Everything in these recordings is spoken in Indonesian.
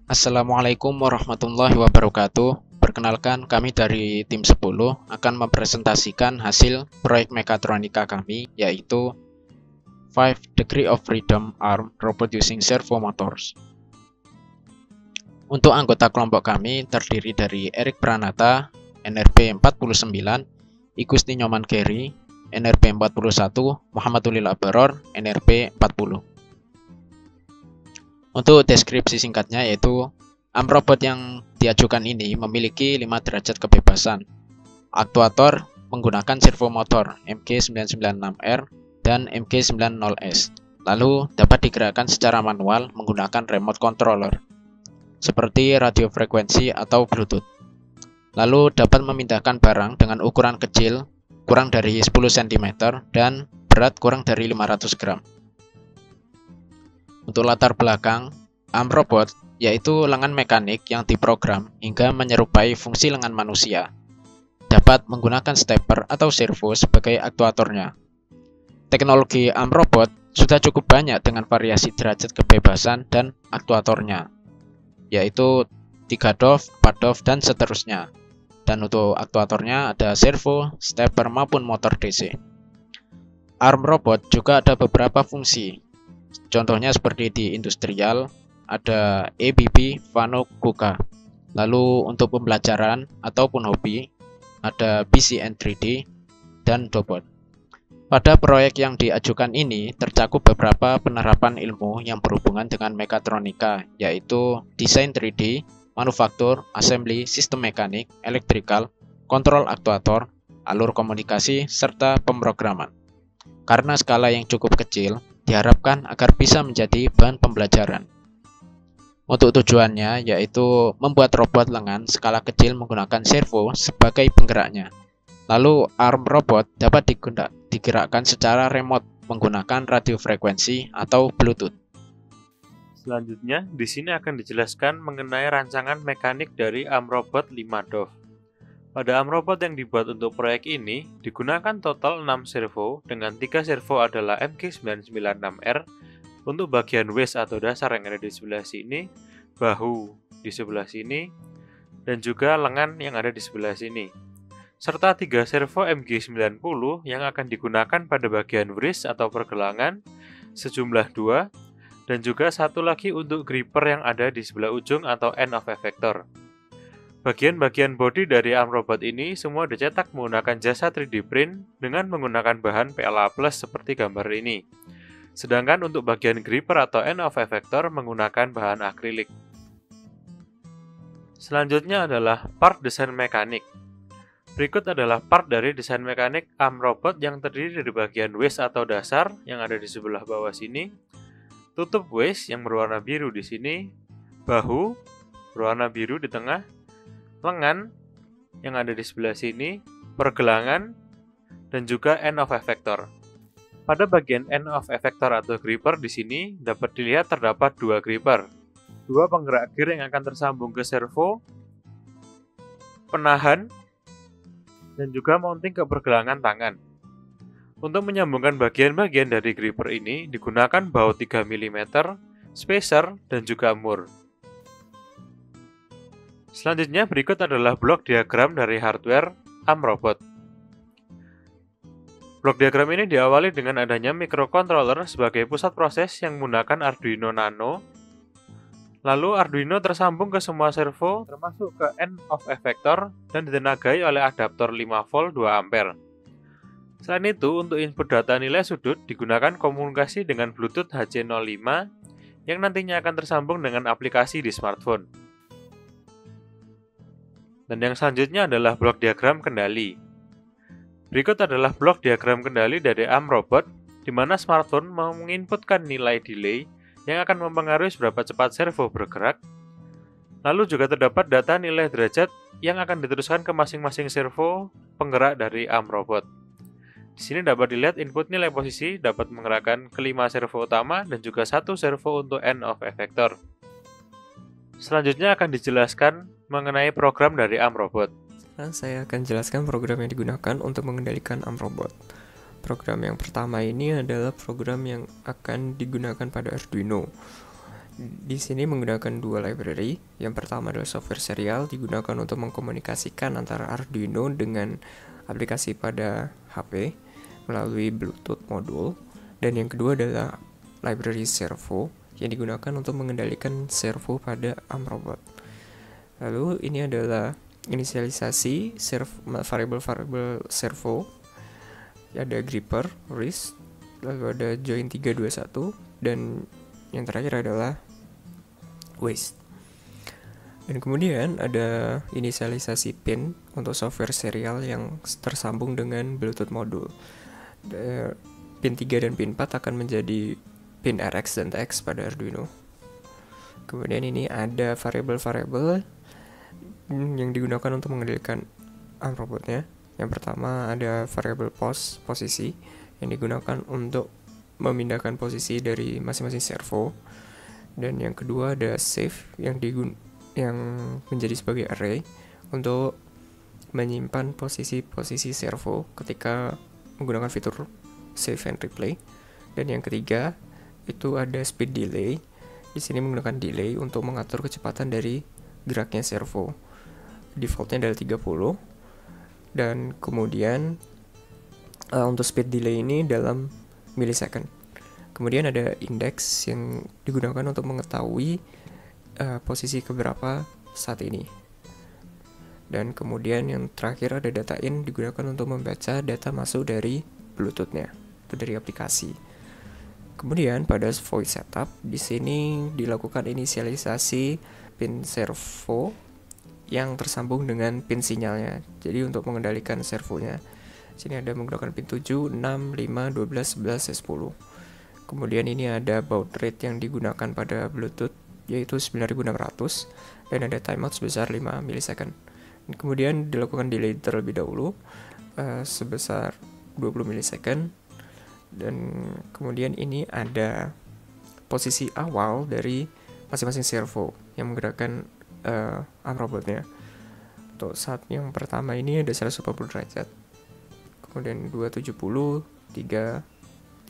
Assalamualaikum warahmatullahi wabarakatuh. Perkenalkan, kami dari tim 10 akan mempresentasikan hasil proyek mekatronika kami, yaitu 5 Degree of Freedom Arm Robot Using Servo Motors. Untuk anggota kelompok kami terdiri dari Erik Pranata, NRB 49, Igusti Nyoman Geri, NRB 41, Muhammadulil Abaror, NRB 40. Untuk deskripsi singkatnya yaitu robot yang diajukan ini memiliki 5 derajat kebebasan. Aktuator menggunakan servo motor MG996R dan MG90S. Lalu dapat digerakkan secara manual menggunakan remote controller seperti radio frekuensi atau Bluetooth. Lalu dapat memindahkan barang dengan ukuran kecil kurang dari 10 cm dan berat kurang dari 500 gram. Untuk latar belakang, robot yaitu lengan mekanik yang diprogram hingga menyerupai fungsi lengan manusia. Dapat menggunakan stepper atau servo sebagai aktuatornya. Teknologi robot sudah cukup banyak dengan variasi derajat kebebasan dan aktuatornya, yaitu 3 DOF, 4 DOF, dan seterusnya. Dan untuk aktuatornya ada servo, stepper maupun motor DC. Robot juga ada beberapa fungsi. Contohnya seperti di industrial, ada ABB, Fano, Kuka. Lalu untuk pembelajaran ataupun hobi, ada BCN 3D, dan Dobot. Pada proyek yang diajukan ini, tercakup beberapa penerapan ilmu yang berhubungan dengan mekatronika, yaitu desain 3D, manufaktur, assembly, sistem mekanik, elektrikal, kontrol aktuator, alur komunikasi, serta pemrograman. Karena skala yang cukup kecil, diharapkan agar bisa menjadi bahan pembelajaran. Untuk tujuannya yaitu membuat robot lengan skala kecil menggunakan servo sebagai penggeraknya. Lalu robot dapat digerakkan secara remote menggunakan radio frekuensi atau Bluetooth. Selanjutnya, di sini akan dijelaskan mengenai rancangan mekanik dari robot 5 DOF. Pada robot yang dibuat untuk proyek ini, digunakan total 6 servo, dengan 3 servo adalah MG996R, untuk bagian waist atau dasar yang ada di sebelah sini, bahu di sebelah sini, dan juga lengan yang ada di sebelah sini. Serta 3 servo MG90 yang akan digunakan pada bagian wrist atau pergelangan, sejumlah 2, dan juga satu lagi untuk gripper yang ada di sebelah ujung atau end of effector. Bagian-bagian bodi dari robot ini semua dicetak menggunakan jasa 3D print dengan menggunakan bahan PLA Plus seperti gambar ini. Sedangkan untuk bagian gripper atau end of effector menggunakan bahan akrilik. Selanjutnya adalah part desain mekanik. Berikut adalah part dari desain mekanik robot yang terdiri dari bagian waist atau dasar yang ada di sebelah bawah sini, tutup waist yang berwarna biru di sini, bahu berwarna biru di tengah, lengan yang ada di sebelah sini, pergelangan, dan juga end of effector. Pada bagian end of effector atau gripper di sini dapat dilihat terdapat 2 gripper, 2 penggerak gear yang akan tersambung ke servo, penahan, dan juga mounting ke pergelangan tangan. Untuk menyambungkan bagian-bagian dari gripper ini digunakan baut 3 mm, spacer, dan juga mur. Selanjutnya berikut adalah blok diagram dari hardware robot. Blok diagram ini diawali dengan adanya microcontroller sebagai pusat proses yang menggunakan Arduino Nano. Lalu Arduino tersambung ke semua servo termasuk ke end of effector dan ditenagai oleh adaptor 5V 2A. Selain itu, untuk input data nilai sudut digunakan komunikasi dengan Bluetooth HC05 yang nantinya akan tersambung dengan aplikasi di smartphone. Dan yang selanjutnya adalah blok diagram kendali. Berikut adalah blok diagram kendali dari robot, di mana smartphone menginputkan nilai delay yang akan mempengaruhi seberapa cepat servo bergerak. Lalu juga terdapat data nilai derajat yang akan diteruskan ke masing-masing servo penggerak dari robot. Di sini dapat dilihat input nilai posisi dapat menggerakkan kelima servo utama dan juga 1 servo untuk end of effector. Selanjutnya akan dijelaskan mengenai program dari robot. Sekarang saya akan jelaskan program yang digunakan untuk mengendalikan robot. Program yang pertama ini adalah program yang akan digunakan pada Arduino. Di sini menggunakan dua library. Yang pertama adalah software serial, digunakan untuk mengkomunikasikan antara Arduino dengan aplikasi pada HP melalui Bluetooth modul. Dan yang kedua adalah library servo, yang digunakan untuk mengendalikan servo pada ARM-Robot. Lalu ini adalah inisialisasi variable servo. Ada gripper, wrist, lalu ada join 321, dan yang terakhir adalah waste. Dan kemudian ada inisialisasi pin untuk software serial yang tersambung dengan Bluetooth modul. Pin 3 dan pin 4 akan menjadi pin RX dan TX pada Arduino. Kemudian ini ada variable-variable yang digunakan untuk mengendalikan ARM-Robotnya. Yang pertama ada variable posisi yang digunakan untuk memindahkan posisi dari masing-masing servo. Dan yang kedua ada save yang menjadi sebagai array untuk menyimpan posisi-posisi servo ketika menggunakan fitur save and replay. Dan yang ketiga itu ada speed delay. Di sini menggunakan delay untuk mengatur kecepatan dari geraknya servo. Defaultnya adalah 30. Dan kemudian untuk speed delay ini dalam millisecond. Kemudian ada index yang digunakan untuk mengetahui posisi keberapa saat ini. Dan kemudian yang terakhir ada data in, digunakan untuk membaca data masuk dari Bluetooth-nya, itu dari aplikasi. Kemudian pada voice setup, di sini dilakukan inisialisasi pin servo yang tersambung dengan pin sinyalnya. Jadi untuk mengendalikan servonya, sini ada menggunakan pin 7, 6, 5, 12, 11, 10. Kemudian ini ada baud rate yang digunakan pada Bluetooth, yaitu 9600, dan ada timeout sebesar 5 millisecond. Kemudian dilakukan delay terlebih dahulu sebesar 20 millisecond. Dan kemudian ini ada posisi awal dari masing-masing servo yang menggerakkan ARM-Robotnya. Untuk saat yang pertama ini ada 140 derajat, kemudian 270, 3,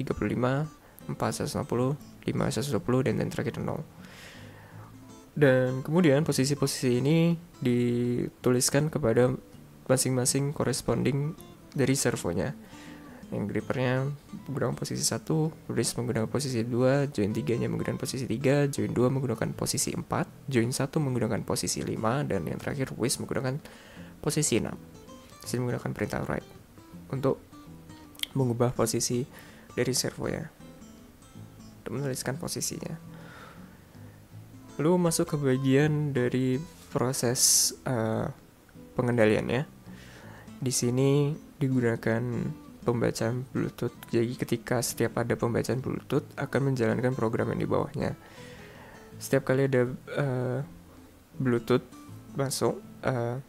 35, 4, 160, 5, 120, dan terakhir 0. Dan kemudian posisi-posisi ini dituliskan kepada masing-masing corresponding dari servonya. Yang grippernya menggunakan posisi 1, wrist menggunakan posisi 2, join 3-nya menggunakan posisi 3, join 2 menggunakan posisi 4, join 1 menggunakan posisi 5, dan yang terakhir waste menggunakan posisi 6. Sini menggunakan perintah write untuk mengubah posisi dari servonya, untuk menuliskan posisinya. Lalu masuk ke bagian dari proses pengendaliannya. Di sini digunakan pembacaan Bluetooth. Jadi ketika setiap ada pembacaan Bluetooth akan menjalankan program yang di bawahnya. Setiap kali ada Bluetooth masuk,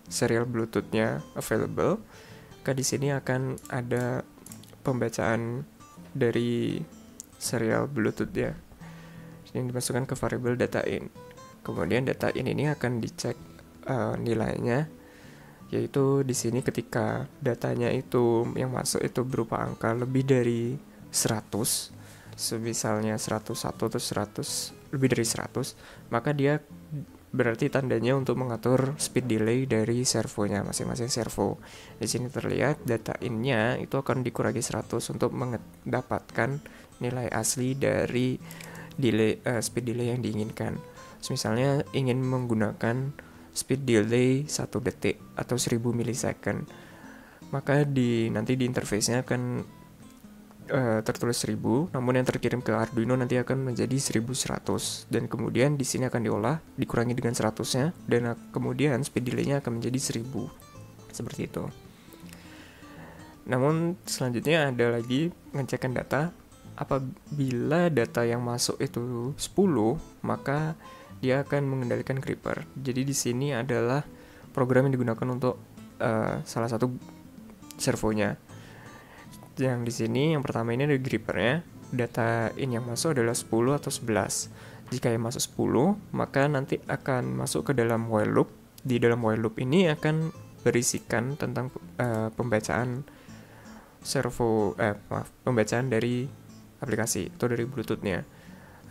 serial Bluetooth-nya available, maka di sini akan ada pembacaan dari serial Bluetooth-nya yang dimasukkan ke variable data in. Kemudian data in ini akan dicek nilainya, yaitu di sini ketika datanya itu yang masuk itu berupa angka lebih dari 100, misalnya 101 atau 100, lebih dari 100, maka dia berarti tandanya untuk mengatur speed delay dari servonya, masing-masing servo. Di sini terlihat data in-nya itu akan dikurangi 100 untuk mendapatkan nilai asli dari delay, speed delay yang diinginkan. Misalnya ingin menggunakan speed delay 1 detik atau 1000 millisecond, maka nanti di interface-nya akan tertulis 1000, namun yang terkirim ke Arduino nanti akan menjadi 1100, dan kemudian di sini akan diolah, dikurangi dengan 100-nya, dan kemudian speed delay-nya akan menjadi 1000. Seperti itu. Namun selanjutnya ada lagi pengecekan data. Apabila data yang masuk itu 10, maka dia akan mengendalikan gripper. Jadi di sini adalah program yang digunakan untuk salah satu servonya. Yang di sini yang pertama ini ada grippernya. Data in yang masuk adalah 10 atau 11. Jika yang masuk 10, maka nanti akan masuk ke dalam while loop. Di dalam while loop ini akan berisikan tentang pembacaan pembacaan dari aplikasi atau dari Bluetooth-nya.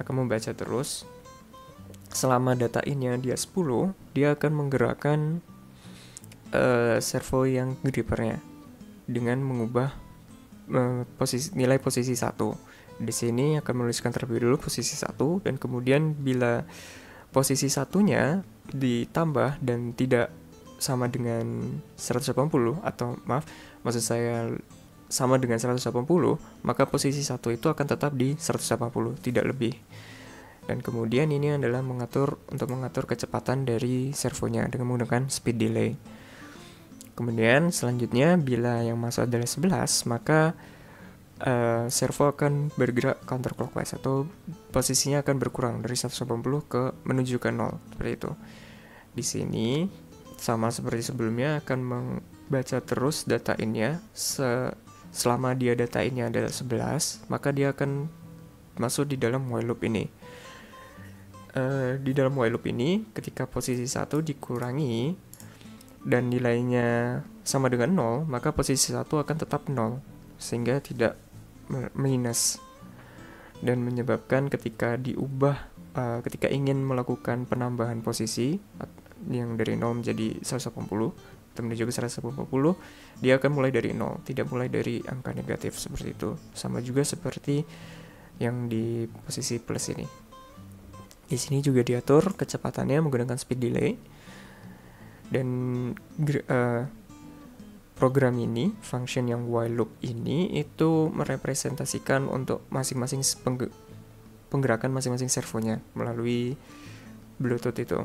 Akan membaca terus selama data innya dia 10, dia akan menggerakkan servo yang grippernya dengan mengubah nilai posisi 1. Di sini akan menuliskan terlebih dulu posisi 1, dan kemudian bila posisi satunya ditambah dan tidak sama dengan 180, atau maksud saya sama dengan 180, maka posisi 1 itu akan tetap di 180, tidak lebih. Dan kemudian ini adalah untuk mengatur kecepatan dari servonya dengan menggunakan speed delay. Kemudian selanjutnya bila yang masuk adalah 11, maka servo akan bergerak counterclockwise, atau posisinya akan berkurang dari 180 menuju ke 0, seperti itu. Di sini sama seperti sebelumnya akan membaca terus data innya selama dia data innya adalah 11, maka dia akan masuk di dalam while loop ini. Di dalam while loop ini, ketika posisi 1 dikurangi dan nilainya sama dengan 0, maka posisi 1 akan tetap 0, sehingga tidak minus, dan menyebabkan ketika ketika ingin melakukan penambahan posisi yang dari 0 menjadi 180 atau menuju ke 180, dia akan mulai dari 0, tidak mulai dari angka negatif, seperti itu. Sama juga seperti yang di posisi plus ini. Di sini juga diatur kecepatannya menggunakan speed delay, dan program ini, function yang while loop ini, itu merepresentasikan untuk masing-masing penggerakan masing-masing servonya melalui Bluetooth itu.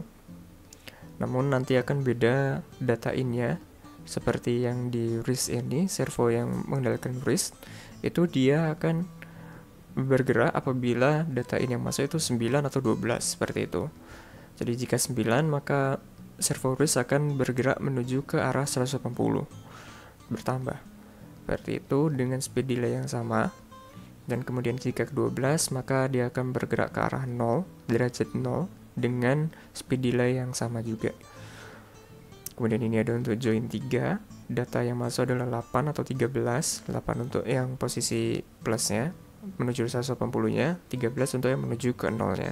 Namun nanti akan beda data innya, seperti yang di wrist ini, servo yang mengendalikan wrist, itu dia akan bergerak apabila data in yang masuk itu 9 atau 12, seperti itu. Jadi jika 9, maka servo wrist akan bergerak menuju ke arah 180, bertambah. Seperti itu dengan speed delay yang sama. Dan kemudian jika ke 12, maka dia akan bergerak ke arah 0, derajat 0, dengan speed delay yang sama juga. Kemudian ini ada untuk join 3, data yang masuk adalah 8 atau 13, 8 untuk yang posisi plusnya menuju 180-nya, 13 untuk yang menuju ke 0-nya.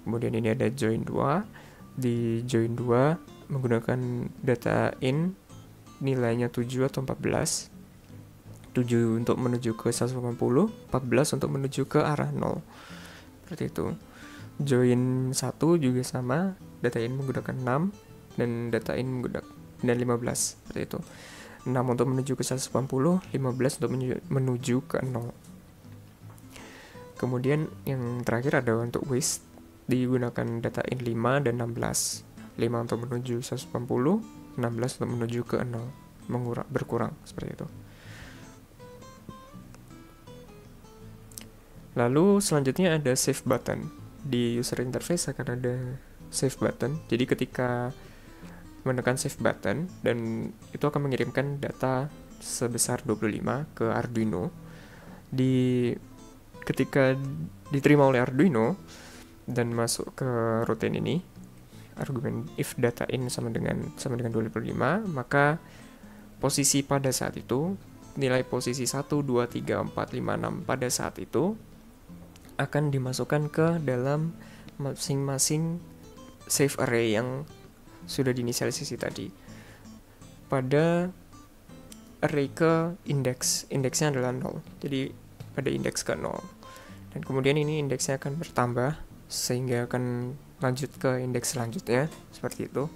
Kemudian ini ada join 2, di join 2 menggunakan data in nilainya 7 atau 14, 7 untuk menuju ke 180, 14 untuk menuju ke arah 0, seperti itu. Join 1 juga sama, data in menggunakan 6 dan data in menggunakan 15, seperti itu. 6 untuk menuju ke 180, 15 untuk menuju ke 0. Kemudian yang terakhir ada untuk waste, digunakan data in 5 dan 16. 5 untuk menuju 180, 16 untuk menuju ke 0, berkurang, seperti itu. Lalu selanjutnya ada save button. Di user interface akan ada save button. Jadi ketika menekan save button, dan itu akan mengirimkan data sebesar 25 ke Arduino. Ketika diterima oleh Arduino dan masuk ke routine ini, argumen if data in sama dengan 25, maka posisi pada saat itu, nilai posisi 1, 2, 3, 4, 5, 6 pada saat itu akan dimasukkan ke dalam masing-masing save array yang sudah diinisialisasi tadi. Pada array ke indeksnya adalah 0. Jadi pada indeks ke 0. Dan kemudian ini indeksnya akan bertambah sehingga akan lanjut ke indeks selanjutnya, seperti itu.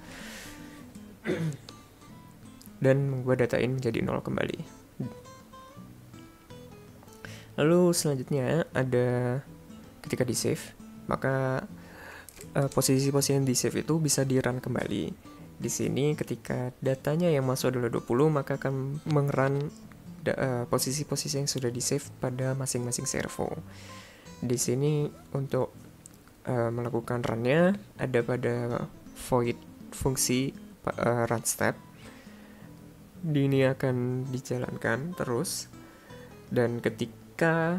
Dan mengubah data in menjadi 0 kembali. Lalu selanjutnya ada ketika di save, maka posisi-posisi yang di save itu bisa di run kembali. Di sini ketika datanya yang masuk adalah 20, maka akan mengerun posisi-posisi yang sudah di save pada masing-masing servo. Di sini untuk melakukan run-nya ada pada void fungsi run step. Ini akan dijalankan terus, dan ketika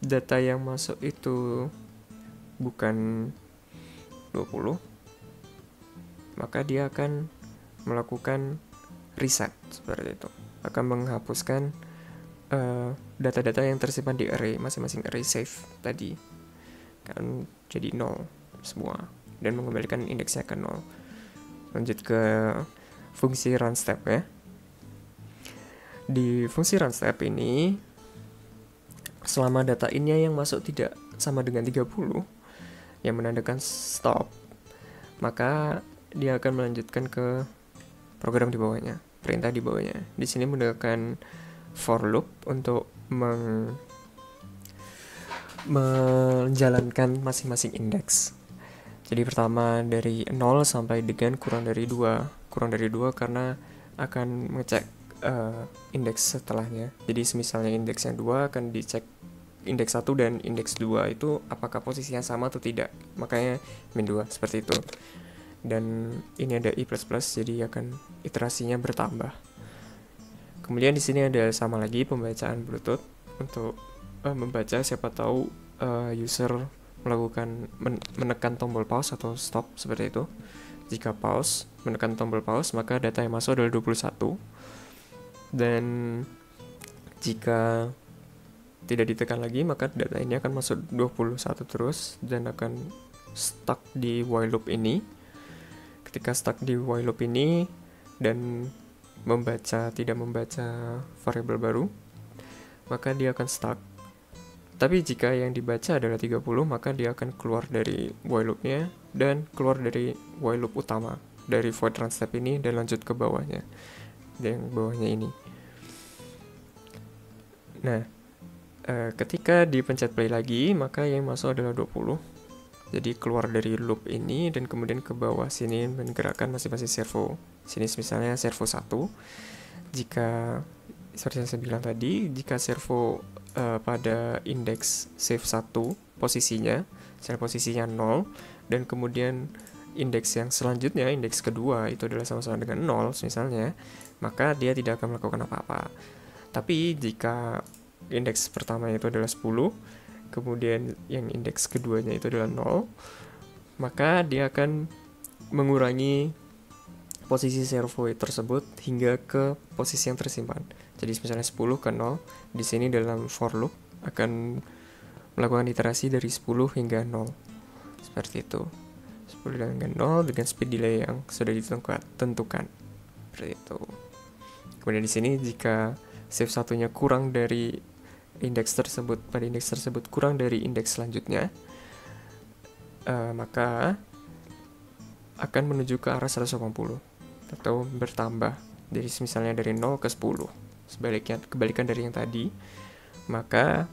data yang masuk itu bukan 20, maka dia akan melakukan reset, seperti itu. Akan menghapuskan data-data yang tersimpan di array, masing-masing array save tadi kan jadi 0. semua dan mengembalikan indeksnya ke 0. Lanjut ke fungsi run step ya. Di fungsi run step ini, selama data innya yang masuk tidak sama dengan 30 yang menandakan stop, maka dia akan melanjutkan ke program di bawahnya, perintah di bawahnya. Di sini menggunakan for loop untuk menjalankan masing-masing indeks. Jadi pertama dari 0 sampai dengan kurang dari 2. Kurang dari 2 karena akan mengecek indeks setelahnya. Jadi misalnya indeks yang 2 akan dicek indeks 1 dan indeks 2 itu apakah posisinya sama atau tidak. Makanya min 2 seperti itu. Dan ini ada i++, jadi akan iterasinya bertambah. Kemudian di sini ada sama lagi pembacaan Bluetooth untuk membaca, siapa tahu user melakukan menekan tombol pause atau stop seperti itu. Jika pause, menekan tombol pause, maka data yang masuk adalah 21. Dan jika tidak ditekan lagi, maka data ini akan masuk 21 terus dan akan stuck di while loop ini. Ketika stuck di while loop ini dan tidak membaca variabel baru, maka dia akan stuck. Tapi jika yang dibaca adalah 30, maka dia akan keluar dari while loop-nya dan keluar dari while loop utama dari void run step ini dan lanjut ke bawahnya, yang bawahnya ini. Nah, ketika dipencet play lagi, maka yang masuk adalah 20. Jadi keluar dari loop ini dan kemudian ke bawah sini menggerakkan masing-masing servo. Sini misalnya servo 1. Jika seperti yang saya bilang tadi, jika servo pada indeks save 1 posisinya, misalnya posisinya 0, dan kemudian indeks yang selanjutnya, indeks kedua itu adalah sama-sama dengan 0 misalnya, maka dia tidak akan melakukan apa-apa. Tapi jika indeks pertama itu adalah 10, kemudian yang indeks keduanya itu adalah 0, maka dia akan mengurangi posisi servo tersebut hingga ke posisi yang tersimpan. Jadi misalnya 10 ke 0, di sini dalam for loop akan melakukan iterasi dari 10 hingga 0. Seperti itu. 10 dengan 0 dengan speed delay yang sudah ditentukan. Seperti itu. Kemudian di sini jika save satunya kurang dari indeks tersebut, pada indeks tersebut kurang dari indeks selanjutnya, maka akan menuju ke arah 180 atau bertambah. Jadi misalnya dari 0 ke 10. Kebalikan dari yang tadi, maka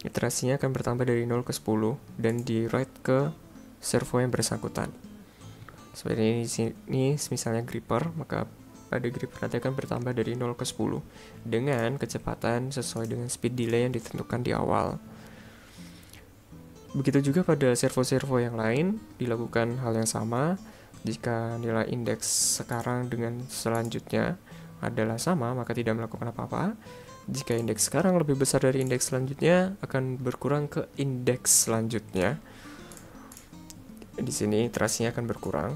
iterasinya akan bertambah dari 0 ke 10 dan di write ke servo yang bersangkutan. Seperti ini misalnya gripper, maka pada gripper nanti akan bertambah dari 0 ke 10 dengan kecepatan sesuai dengan speed delay yang ditentukan di awal. Begitu juga pada servo-servo yang lain dilakukan hal yang sama. Jika nilai indeks sekarang dengan selanjutnya adalah sama, maka tidak melakukan apa-apa. Jika indeks sekarang lebih besar dari indeks selanjutnya, akan berkurang ke indeks selanjutnya. Di sini iterasinya akan berkurang.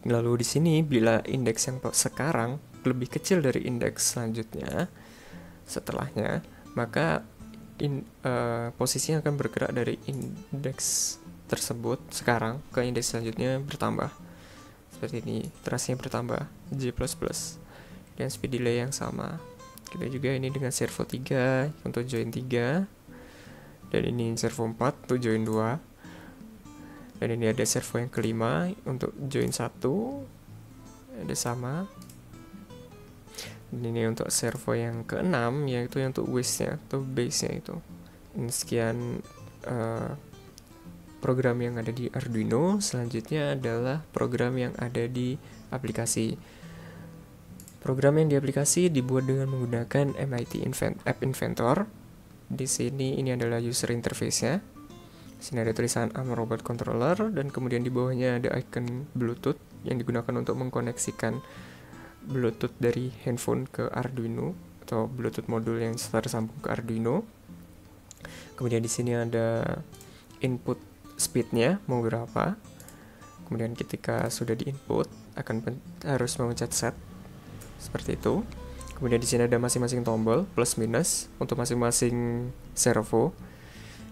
Lalu di sini bila indeks yang sekarang lebih kecil dari indeks selanjutnya setelahnya, maka posisinya akan bergerak dari indeks tersebut sekarang ke indeks selanjutnya bertambah. Seperti ini, iterasinya bertambah J++ dan speed delay yang sama. Kita juga ini dengan servo 3 untuk join 3, dan ini servo 4 untuk join 2, dan ini ada servo yang kelima untuk join 1, ada sama. Dan ini untuk servo yang keenam, yaitu yang untuk waste-nya atau base-nya itu. Ini sekian program yang ada di Arduino. Selanjutnya adalah program yang ada di aplikasi. Program yang di aplikasi dibuat dengan menggunakan MIT App Inventor. Di sini ini adalah user interface-nya. Sini ada tulisan ARM Robot Controller dan kemudian di bawahnya ada icon Bluetooth yang digunakan untuk mengkoneksikan Bluetooth dari handphone ke Arduino atau Bluetooth modul yang tersambung ke Arduino. Kemudian di sini ada input speed-nya mau berapa. Kemudian ketika sudah di-input harus memencet set seperti itu. Kemudian di sini ada masing-masing tombol plus minus untuk masing-masing servo.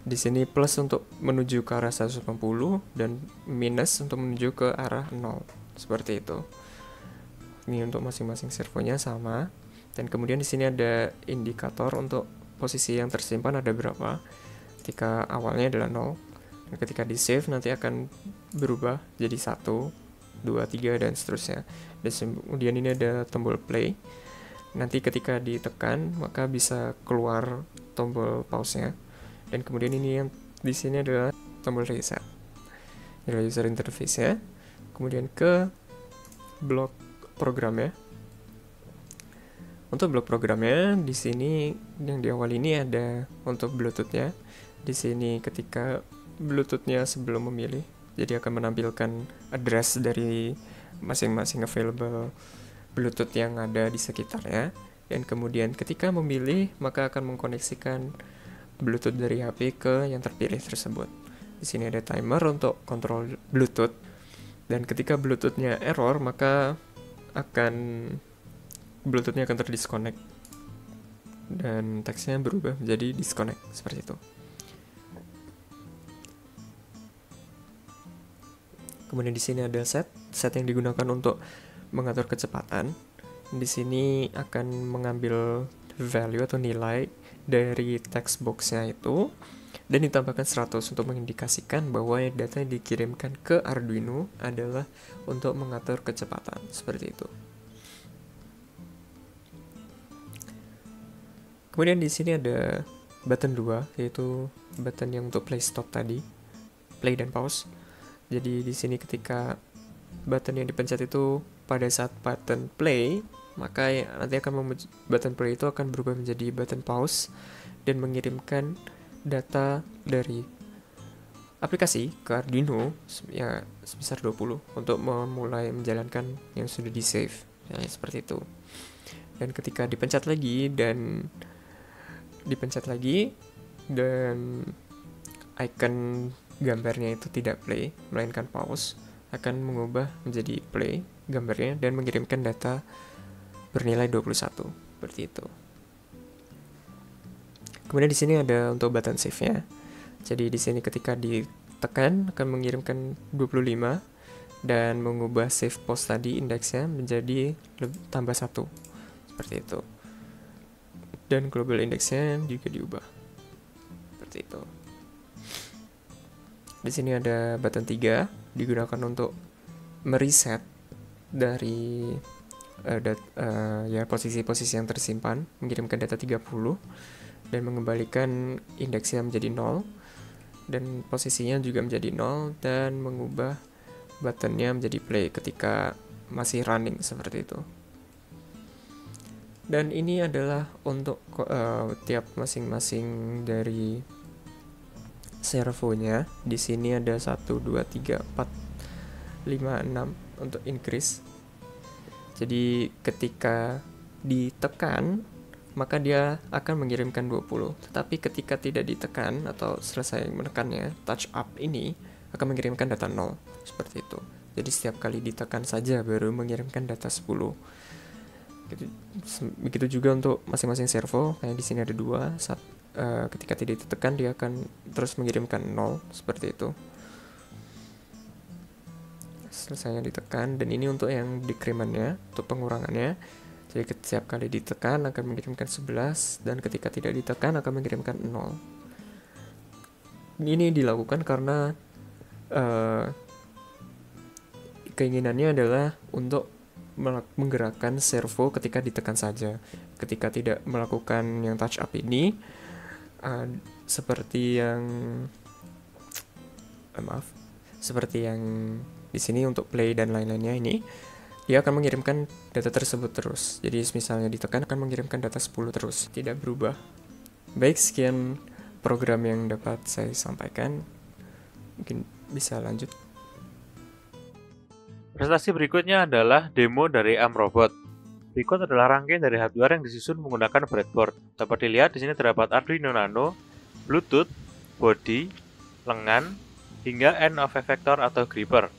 Di sini plus untuk menuju ke arah 180 dan minus untuk menuju ke arah 0. Seperti itu. Ini untuk masing-masing servonya sama. Dan kemudian di sini ada indikator untuk posisi yang tersimpan ada berapa. Ketika awalnya adalah 0. Dan ketika di save nanti akan berubah jadi 1, 2, 3 dan seterusnya. Dan kemudian ini ada tombol play. Nanti ketika ditekan maka bisa keluar tombol pause-nya. Dan kemudian ini yang di sini adalah tombol reset. Ini adalah user interface-nya. Kemudian ke blok programnya. Untuk blok programnya di sini yang di awal ini ada untuk Bluetooth-nya. Di sini ketika Bluetooth-nya sebelum memilih, jadi akan menampilkan address dari masing-masing available Bluetooth yang ada di sekitarnya. Dan kemudian ketika memilih maka akan mengkoneksikan Bluetooth dari HP ke yang terpilih tersebut. Di sini ada timer untuk kontrol Bluetooth. Dan ketika Bluetooth-nya error, maka Bluetooth-nya akan terdisconnect. Dan teksnya berubah menjadi disconnect, seperti itu. Kemudian di sini ada set yang digunakan untuk mengatur kecepatan. Di sini akan mengambil value atau nilai dari text box-nya itu dan ditambahkan 100 untuk mengindikasikan bahwa data yang dikirimkan ke Arduino adalah untuk mengatur kecepatan, seperti itu. Kemudian di sini ada button 2, yaitu button yang untuk play stop tadi, play dan pause. Jadi di sini ketika button yang dipencet itu pada saat button play, maka nanti button play itu akan berubah menjadi button pause dan mengirimkan data dari aplikasi ke Arduino ya sebesar 20 untuk memulai menjalankan yang sudah di save, ya, seperti itu. Dan ketika dipencet lagi dan icon gambarnya itu tidak play melainkan pause, akan mengubah menjadi play gambarnya dan mengirimkan data bernilai 21, seperti itu. Kemudian di sini ada untuk button save-nya. Jadi di sini ketika ditekan akan mengirimkan 25 dan mengubah save post tadi indeksnya menjadi tambah 1, seperti itu. Dan global indeksnya juga diubah, seperti itu. Di sini ada button 3 digunakan untuk mereset dari posisi-posisi yang tersimpan, mengirimkan data 30 dan mengembalikan indeksnya menjadi 0 dan posisinya juga menjadi 0 dan mengubah buttonnya menjadi play ketika masih running, seperti itu. Dan ini adalah untuk tiap masing-masing dari servonya. Di sini ada 1, 2, 3, 4, 5, 6 untuk increase. Jadi ketika ditekan maka dia akan mengirimkan 20. Tetapi ketika tidak ditekan atau selesai menekannya, touch up ini akan mengirimkan data 0, seperti itu. Jadi setiap kali ditekan saja baru mengirimkan data 10. Begitu juga untuk masing-masing servo. Kayak di sini ada 2. Ketika tidak ditekan dia akan terus mengirimkan 0, seperti itu. Selesainya ditekan. Dan ini untuk yang decrement-nya, untuk pengurangannya. Jadi setiap kali ditekan akan mengirimkan 11 dan ketika tidak ditekan akan mengirimkan 0. Ini dilakukan karena keinginannya adalah untuk menggerakkan servo ketika ditekan saja. Ketika tidak melakukan yang touch up ini, seperti yang di sini untuk play dan lain-lainnya ini, dia akan mengirimkan data tersebut terus. Jadi misalnya ditekan akan mengirimkan data 10 terus, tidak berubah. Baik, sekian program yang dapat saya sampaikan. Mungkin bisa lanjut. Presentasi berikutnya adalah demo dari Amrobot. Berikut adalah rangkaian dari hardware yang disusun menggunakan breadboard. Dapat dilihat di sini terdapat Arduino Nano, Bluetooth, body, lengan, hingga end of effector atau gripper.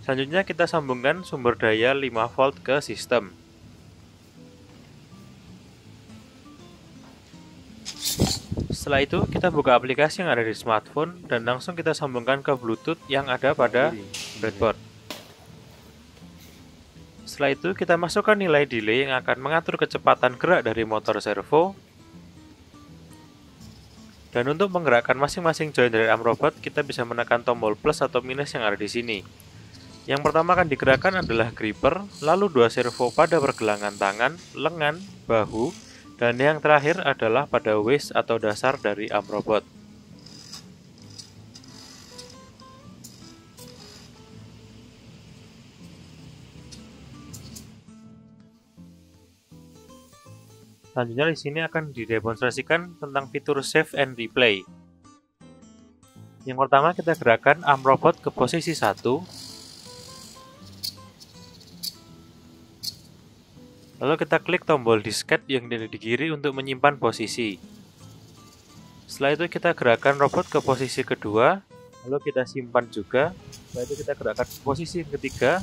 Selanjutnya kita sambungkan sumber daya 5 volt ke sistem. Setelah itu, kita buka aplikasi yang ada di smartphone dan langsung kita sambungkan ke Bluetooth yang ada pada breadboard. Setelah itu, kita masukkan nilai delay yang akan mengatur kecepatan gerak dari motor servo. Dan untuk menggerakkan masing-masing join dari arm robot, kita bisa menekan tombol plus atau minus yang ada di sini. Yang pertama akan digerakkan adalah gripper, lalu 2 servo pada pergelangan tangan, lengan, bahu, dan yang terakhir adalah pada waist atau dasar dari arm robot. Selanjutnya di sini akan didemonstrasikan tentang fitur save and replay. Yang pertama kita gerakkan arm robot ke posisi 1. Lalu kita klik tombol diskette yang ada di kiri untuk menyimpan posisi. Setelah itu kita gerakkan robot ke posisi kedua, lalu kita simpan juga. Setelah itu kita gerakkan ke posisi ketiga.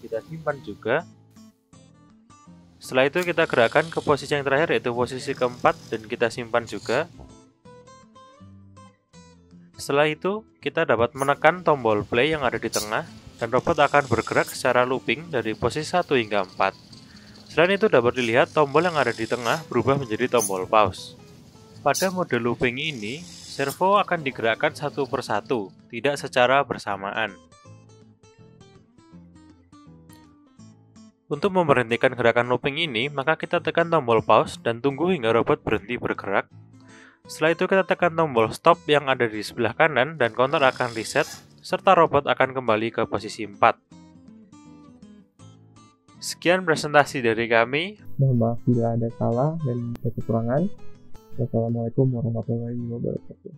Kita simpan juga. Setelah itu kita gerakkan ke posisi yang terakhir yaitu posisi keempat dan kita simpan juga. Setelah itu kita dapat menekan tombol play yang ada di tengah dan robot akan bergerak secara looping dari posisi 1 hingga 4. Selain itu dapat dilihat tombol yang ada di tengah berubah menjadi tombol pause. Pada mode looping ini, servo akan digerakkan satu persatu, tidak secara bersamaan. Untuk memberhentikan gerakan looping ini, maka kita tekan tombol pause dan tunggu hingga robot berhenti bergerak. Setelah itu kita tekan tombol stop yang ada di sebelah kanan dan counter akan reset, serta robot akan kembali ke posisi 4. Sekian presentasi dari kami. Mohon maaf bila ada salah dan ada kekurangan. Wassalamualaikum warahmatullahi wabarakatuh.